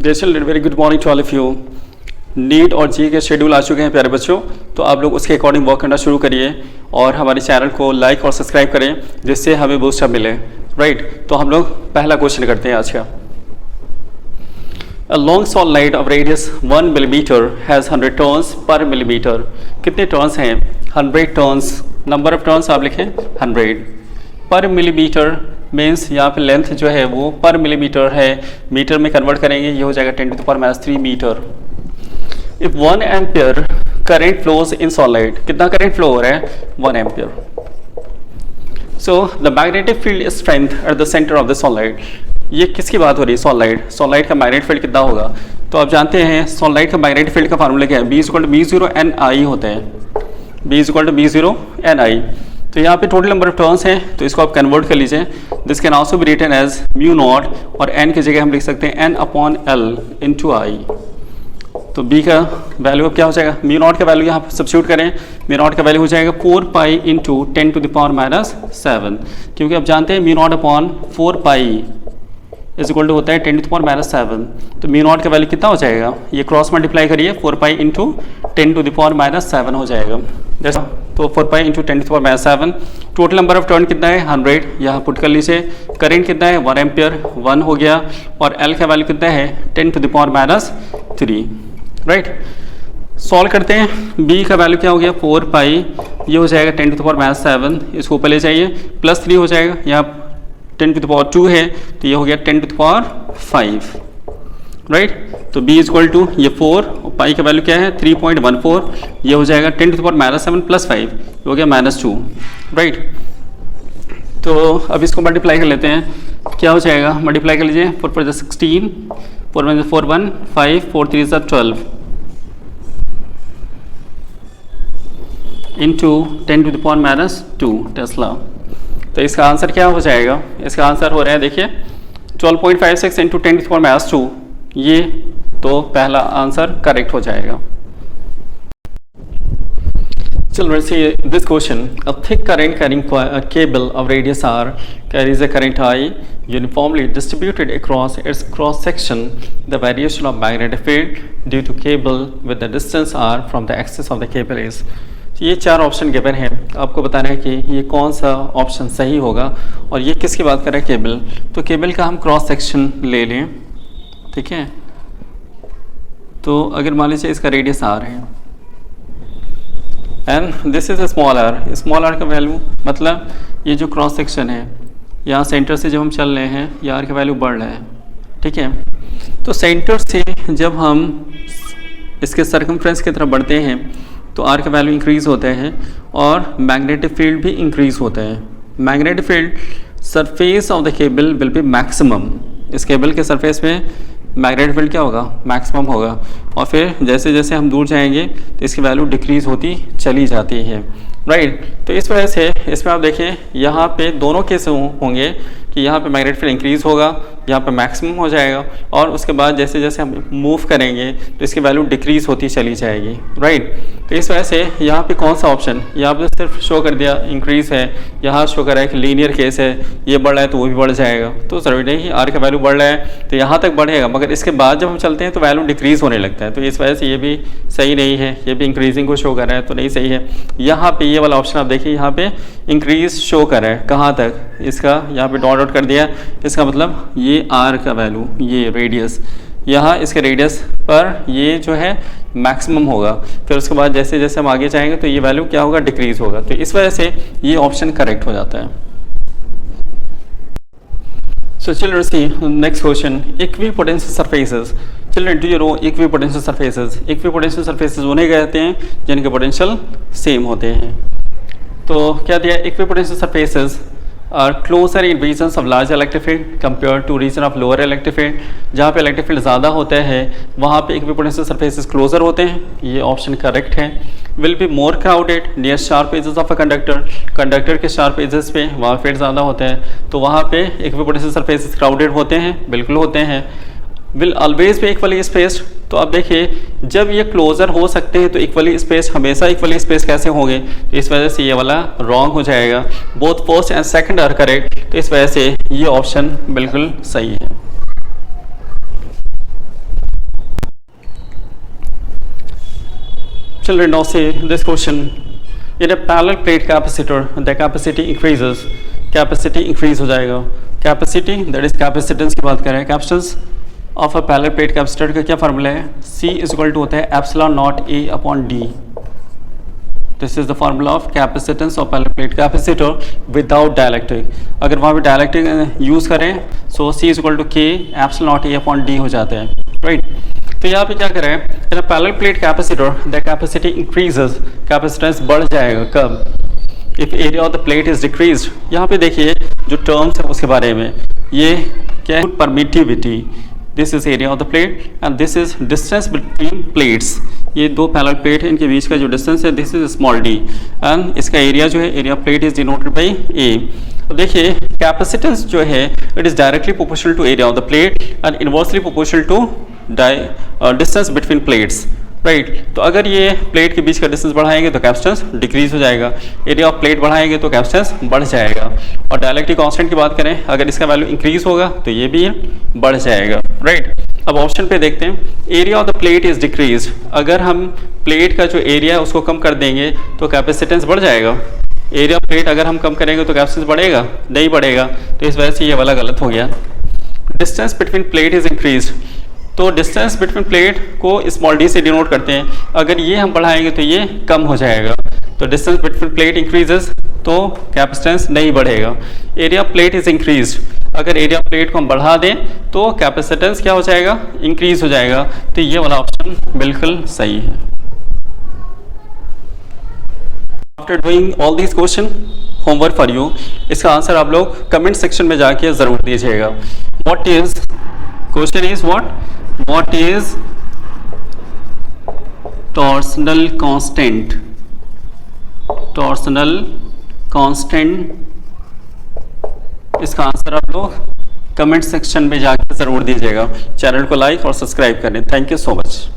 Dear children, very good morning to all of you. NEET और JEE के schedule आ चुके हैं प्यारे बच्चों, तो आप लोग उसके अकॉर्डिंग वर्क करना शुरू करिए और हमारे चैनल को लाइक और सब्सक्राइब करें जिससे हमें बूस्टअप मिले। राइट, तो हम लोग पहला क्वेश्चन करते हैं आज का। A long solenoid of radius 1 millimeter has 100 turns per millimeter। कितने टर्न्स हैं? 100 टर्न्स। नंबर ऑफ टर्न्स आप लिखें 100 पर मिलीमीटर मीन्स यहाँ पे लेंथ जो है वो पर मिलीमीटर है, मीटर में कन्वर्ट करेंगे ये हो जाएगा 10⁻³ metre. If 1 ampere current flows in solid, कितना करंट फ्लो हो रहा है? 1 ampere. So the magnetic field strength at the centre of the solid, ये किसकी बात हो रही है? सॉलिड। सॉलिड का मैग्नेटिक फील्ड कितना होगा? तो आप जानते हैं सॉलिड का मैग्नेटिक फील्ड का फार्मूला क्या है? B=B0NI होते हैं। B=B0NI। तो यहाँ पे टोटल नंबर ऑफ टर्न्स हैं, तो इसको आप कन्वर्ट कर लीजिए। This can also be written as μ0 और n की जगह हम लिख सकते हैं n/L × I। तो b का वैल्यू अब क्या हो जाएगा? μ0 का वैल्यू यहाँ पर सब्स्टिट्यूट करें, μ0 का वैल्यू हो जाएगा 4π × 10⁻⁷, क्योंकि आप जानते हैं μ0/4π इज इक्वल टू होता है 10⁻⁷। तो μ0 का वैल्यू कितना हो जाएगा? ये क्रॉस मल्टीप्लाई करिए, 4π × 10⁻⁷ हो जाएगा। तो 4π × 10⁻⁷। टोटल नंबर ऑफ टर्न कितना है? 100। यहाँ पुट कर लीजिए। करंट कितना है? 1 एम्पियर, 1 हो गया। और L का वैल्यू कितना है? 10⁻�3। राइट, सॉल्व करते हैं। B का वैल्यू क्या हो गया? 4π, ये हो जाएगा 10⁻⁷, इसको ऊपर ले जाइए, +3 हो जाएगा। यहाँ 10⁻² है तो ये हो गया 10⁻⁵। राइट, तो B = ये 4 और पाई का वैल्यू क्या है? 3.14, ये हो जाएगा 10⁻⁷ + 5, ये हो गया -2। राइट, तो अब इसको मल्टीप्लाई कर लेते हैं। क्या हो जाएगा? मल्टीप्लाई कर लीजिए। 4 × 16, 4 × 4 1, 5, 4 × 3 = 12 × 10⁻² टेस्ला। तो इसका आंसर क्या हो जाएगा? इसका आंसर हो रहा है, देखिए 12.56 × 10⁻²। ये तो पहला आंसर करेक्ट हो जाएगा। Children, see this question. A thick current carrying a cable of radius r carries a current I uniformly distributed across its cross section. The variation of magnetic field due to cable with the distance r from the axis of the cable is। ये 4 option given है, आपको बताना है कि ये कौन सा option सही होगा। और ये किसकी बात कर रहा है? केबल। तो केबल का हम क्रॉस सेक्शन ले लें, ठीक है। तो अगर मान लीजिए इसका रेडियस r है and this is small r का वैल्यू, मतलब ये जो क्रॉस सेक्शन है यहाँ सेंटर से जब हम चल रहे हैं ये r का वैल्यू बढ़ रहा है, ठीक है। तो सेंटर से जब हम इसके सर्कमफ्रेंस की तरफ बढ़ते हैं तो r का वैल्यू इंक्रीज होता है और मैग्नेटिक फील्ड भी इंक्रीज होता है। Magnetic field surface of the cable will be maximum. इस केबल के सरफेस पे मैग्नेटिक फील्ड क्या होगा? मैक्सिमम होगा। और फिर जैसे जैसे हम दूर जाएंगे तो इसकी वैल्यू डिक्रीज होती चली जाती है। राइट, तो इस वजह से इसमें आप देखिए यहाँ पे दोनों केस होंगे कि यहाँ पे मैग्नेटिक फील्ड इंक्रीज होगा, यहाँ पे मैक्सिमम हो जाएगा, और उसके बाद जैसे जैसे हम मूव करेंगे तो इसकी वैल्यू डिक्रीज होती चली जाएगी। राइट, तो इस वजह से यहाँ पे कौन सा ऑप्शन? यहाँ पे सिर्फ शो कर दिया इंक्रीज है, यहाँ शो कर रहा है कि लीनियर केस है, ये बढ़ रहा है तो वो भी बढ़ जाएगा। तो ज़रूरी नहीं आर का वैल्यू बढ़ रहा है तो यहाँ तक बढ़ेगा, मगर इसके बाद जब हम चलते हैं तो वैल्यू डिक्रीज होने लगता है। तो इस वजह से ये भी सही नहीं है, ये भी इंक्रीजिंग को शो कर रहा है तो नहीं सही है। यहाँ पे ये वाला ऑप्शन आप देखिए, यहाँ पे इंक्रीज शो कर रहा है, कहाँ तक? इसका यहाँ पे डॉट आउट कर दिया, इसका मतलब ये आर का वैल्यू, ये रेडियस, यहाँ इसके रेडियस पर ये जो है मैक्सिमम होगा। फिर उसके बाद जैसे जैसे हम आगे जाएंगे तो ये वैल्यू क्या होगा? डिक्रीज होगा। तो इस वजह से ये ऑप्शन करेक्ट हो जाता है। So children, see next question. Equipotential surfaces. Children, do you know equipotential surfaces? Equipotential surfaces उन्हें कहते हैं जिनके पोटेंशियल सेम होते हैं। तो क्या दिया? Equipotential surfaces are closer in regions of large electric field compared to region of lower electric field। जहाँ पे इलेक्ट्रिक फील्ड ज़्यादा होता है वहाँ पे equipotential surfaces क्लोजर होते हैं, ये ऑप्शन करेक्ट है। Will be more crowded near sharp edges of a conductor. Conductor के शार्प एजेस पे वहाँ फील्ड ज़्यादा होता है तो वहाँ पे equipotential surfaces क्राउडेड होते हैं, बिल्कुल होते हैं। Will always be equally spaced. तो अब देखिए जब ये क्लोजर हो सकते हैं तो इक्वली स्पेस, हमेशा इक्वली स्पेस कैसे होंगे? तो इस वजह से ये वाला रॉन्ग हो जाएगा। Both first and second are correct, तो इस वजह से ये ऑप्शन बिल्कुल सही है। Children, now see this question. In a parallel plate capacitor, the capacity increases. Capacity increase हो जाएगा. Capacity, that is capacitance की बात करें. Capacitance of a parallel plate capacitor का क्या फार्मूला है? C is equal to होता है epsilon naught A upon D. This is the formula of capacitance of parallel plate capacitor without dielectric. अगर वहाँ पे dielectric यूज़ करें, so C is equal to K epsilon naught A upon D हो जाता है, right? तो यहाँ पे क्या करें? In a parallel plate capacitor, the capacity increases. Capacitance बढ़ जाएगा कब? If area of the plate is decreased. यहाँ पे देखिए जो terms है उसके बारे में. ये क्या है? Permittivity. This is area of the plate and this is distance between plates. ये दो पैरेलल प्लेट है, इनके बीच का जो डिस्टेंस है this is small D and इसका एरिया जो है area plate is denoted by A. तो देखिए कैपेसिटेंस जो है it is directly proportional to area of the plate and inversely proportional to distance between plates, right. तो अगर ये प्लेट के बीच का डिस्टेंस बढ़ाएंगे तो कैपेसिटेंस डिक्रीज हो जाएगा, एरिया ऑफ प्लेट बढ़ाएंगे तो कैपेसिटेंस बढ़ जाएगा. और डायलेक्ट्रिक कांस्टेंट की बात करें, अगर इसका वैल्यू इंक्रीज होगा तो ये भी बढ़ जाएगा, राइट. अब ऑप्शन पे देखते हैं. Area of the plate is decrease. अगर हम प्लेट का जो एरिया है उसको कम कर देंगे तो कैपेसिटेंस बढ़ जाएगा. एरिया ऑफ प्लेट अगर हम कम करेंगे तो कैपेसिटेंस बढ़ेगा? नहीं बढ़ेगा. तो इस वजह से ये वाला गलत हो गया. Distance between plate is increase. तो डिस्टेंस बिटवीन प्लेट को स्मॉल डी से डिनोट करते हैं. अगर ये हम बढ़ाएंगे तो ये कम हो जाएगा. तो डिस्टेंस बिटवीन प्लेट इंक्रीजेस तो कैपेसिटेंस नहीं बढ़ेगा. Area plate is increase. अगर एरिया प्लेट को हम बढ़ा दें तो कैपेसिटेंस क्या हो जाएगा? इंक्रीज हो जाएगा. तो ये वाला ऑप्शन बिल्कुल सही है. After doing all this question, homework for you. इसका आंसर आप लोग कमेंट सेक्शन में जाके जरूर दीजिएगा. What is question is what is torsional constant. Torsional constant, इसका आंसर आप लोग कमेंट सेक्शन में जाकर ज़रूर दीजिएगा. चैनल को लाइक और सब्सक्राइब करें. Thank you so much.